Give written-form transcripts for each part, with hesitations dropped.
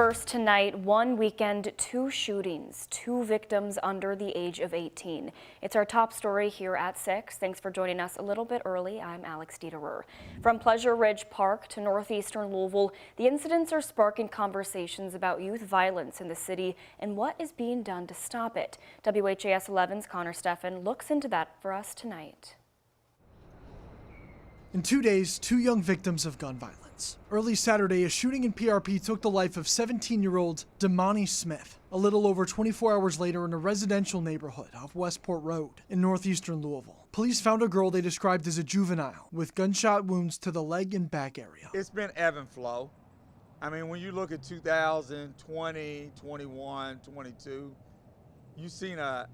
First tonight, one weekend, two shootings, two victims under the age of 18. It's our top story here at 6. Thanks for joining us a little bit early. I'm Alex Dieterer. From Pleasure Ridge Park to northeastern Louisville, the incidents are sparking conversations about youth violence in the city and what is being done to stop it. WHAS 11's Connor Steffen looks into that for us tonight. In 2 days, two young victims of gun violence. Early Saturday, a shooting in PRP took the life of 17-year-old Damani Smith. A little over 24 hours later, in a residential neighborhood off Westport Road in northeastern Louisville, police found a girl they described as a juvenile with gunshot wounds to the leg and back area. It's been ebb and flow. I mean, when you look at 2020, 21, 22, you've seen a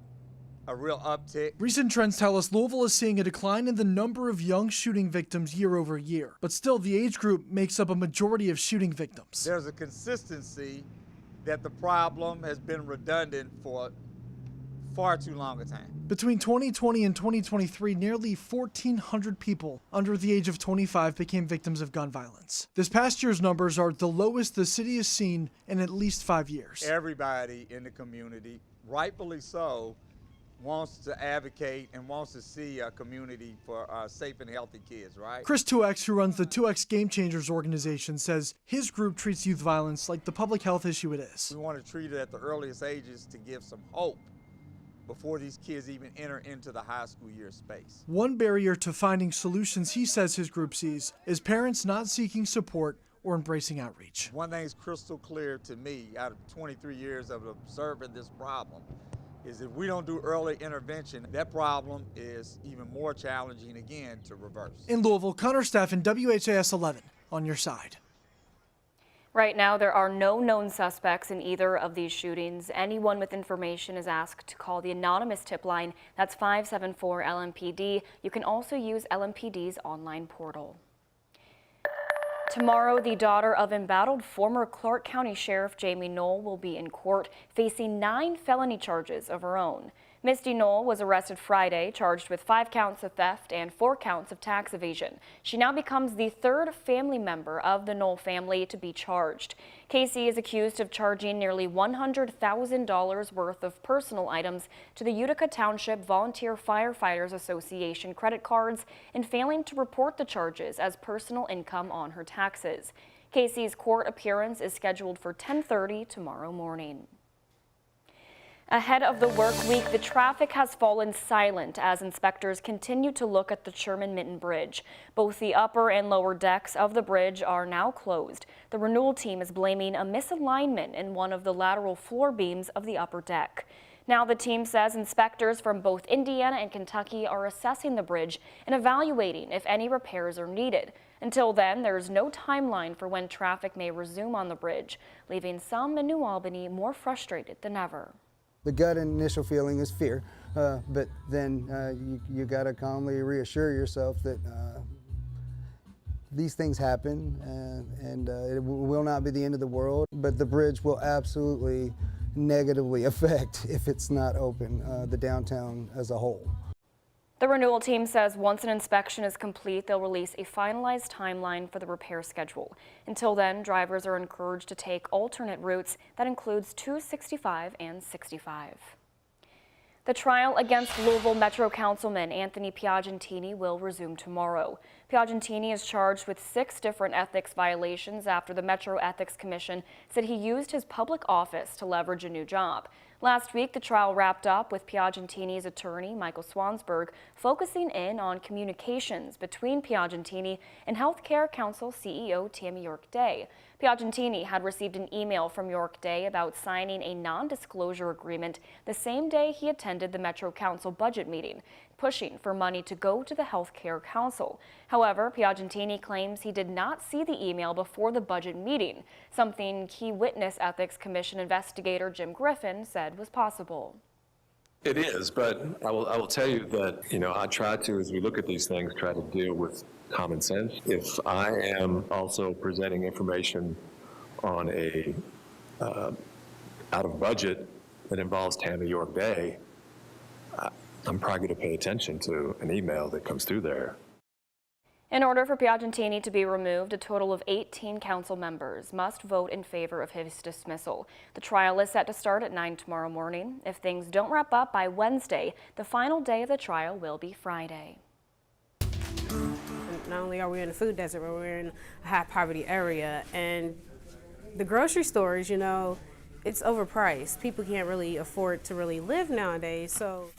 real uptick. Recent trends tell us Louisville is seeing a decline in the number of young shooting victims year over year. But still, the age group makes up a majority of shooting victims. There's a consistency that the problem has been redundant for far too long a time. Between 2020 and 2023, nearly 1,400 people under the age of 25 became victims of gun violence. This past year's numbers are the lowest the city has seen in at least 5 years. Everybody in the community, rightfully so, wants to advocate and wants to see a community for safe and healthy kids, right? Chris 2X, who runs the 2X Game Changers organization, says his group treats youth violence like the public health issue it is. We want to treat it at the earliest ages to give some hope before these kids even enter into the high school year space. One barrier to finding solutions he says his group sees is parents not seeking support or embracing outreach. One thing is crystal clear to me out of 23 years of observing this problem is if we don't do early intervention, that problem is even more challenging again to reverse. In Louisville, Connor Steffen, WHAS 11, on your side. Right now, there are no known suspects in either of these shootings. Anyone with information is asked to call the anonymous tip line. That's 574-LMPD. You can also use LMPD's online portal. Tomorrow, the daughter of embattled former Clark County Sheriff Misty Null will be in court facing 9 felony charges of her own. Misty Null was arrested Friday, charged with 5 counts of theft and 4 counts of tax evasion. She now becomes the 3rd family member of the Null family to be charged. Casey is accused of charging nearly $100,000 worth of personal items to the Utica Township Volunteer Firefighters Association credit cards and failing to report the charges as personal income on her taxes. Casey's court appearance is scheduled for 10:30 tomorrow morning. Ahead of the work week, the traffic has fallen silent as inspectors continue to look at the Sherman-Mitten Bridge. Both the upper and lower decks of the bridge are now closed. The renewal team is blaming a misalignment in one of the lateral floor beams of the upper deck. Now the team says inspectors from both Indiana and Kentucky are assessing the bridge and evaluating if any repairs are needed. Until then, there's no timeline for when traffic may resume on the bridge, leaving some in New Albany more frustrated than ever. The gut initial feeling is fear, but then you got to calmly reassure yourself that these things happen and it will not be the end of the world, but the bridge will absolutely negatively affect, if it's not open, the downtown as a whole. The renewal team says once an inspection is complete, they'll release a finalized timeline for the repair schedule. Until then, drivers are encouraged to take alternate routes. That includes 265 and 65. The trial against Louisville Metro Councilman Anthony Piagentini will resume tomorrow. Piagentini is charged with 6 different ethics violations after the Metro Ethics Commission said he used his public office to leverage a new job. Last week, the trial wrapped up with Piagentini's attorney, Michael Swansburg, focusing in on communications between Piagentini and Healthcare Council CEO Tammy York-Day. Piagentini had received an email from York-Day about signing a non-disclosure agreement the same day he attended the Metro Council budget meeting, pushing for money to go to the Healthcare Council. However, Piagentini claims he did not see the email before the budget meeting, something key witness Ethics Commission investigator Jim Griffin said was possible. It is, but I will tell you that, I try to, as we look at these things, try to deal with common sense. If I am also presenting information on a out of budget that involves Tammy York-Day, I'm probably going to pay attention to an email that comes through there. In order for Pantini to be removed, a total of 18 council members must vote in favor of his dismissal. The trial is set to start at 9 tomorrow morning. If things don't wrap up by Wednesday, the final day of the trial will be Friday. Not only are we in a food desert, but we're in a high poverty area, and the grocery stores, you know, it's overpriced. People can't really afford to really live nowadays, so.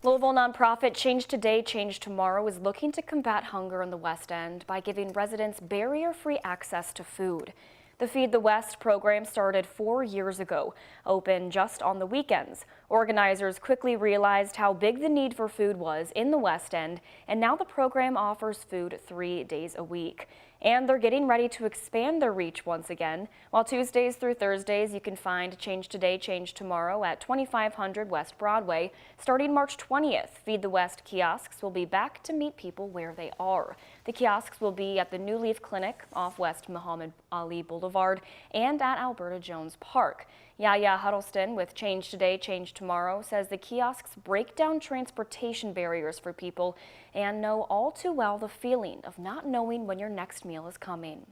Louisville nonprofit Change Today, Change Tomorrow is looking to combat hunger in the West End by giving residents barrier-free access to food. The Feed the West program started 4 years ago, open just on the weekends. Organizers quickly realized how big the need for food was in the West End, and now the program offers food 3 days a week. And they're getting ready to expand their reach once again. While Tuesdays through Thursdays, you can find Change Today, Change Tomorrow at 2500 West Broadway. Starting March 20th, Feed the West kiosks will be back to meet people where they are. The kiosks will be at the New Leaf Clinic off West Muhammad Ali Boulevard and at Alberta Jones Park. Yaya Huddleston with Change Today, Change Tomorrow says the kiosks break down transportation barriers for people and know all too well the feeling of not knowing when your next meal is coming.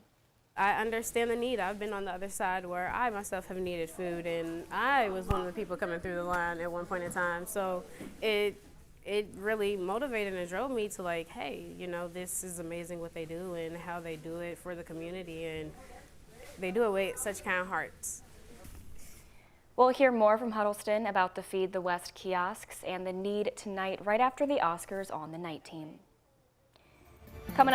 I understand the need. I've been on the other side where I myself have needed food, and I was one of the people coming through the line at one point in time. So it really motivated and drove me to like, hey, you know, this is amazing what they do and how they do it for the community, and they do it with such kind hearts. We'll hear more from Huddleston about the Feed the West kiosks and the need tonight right after the Oscars on the Night Team.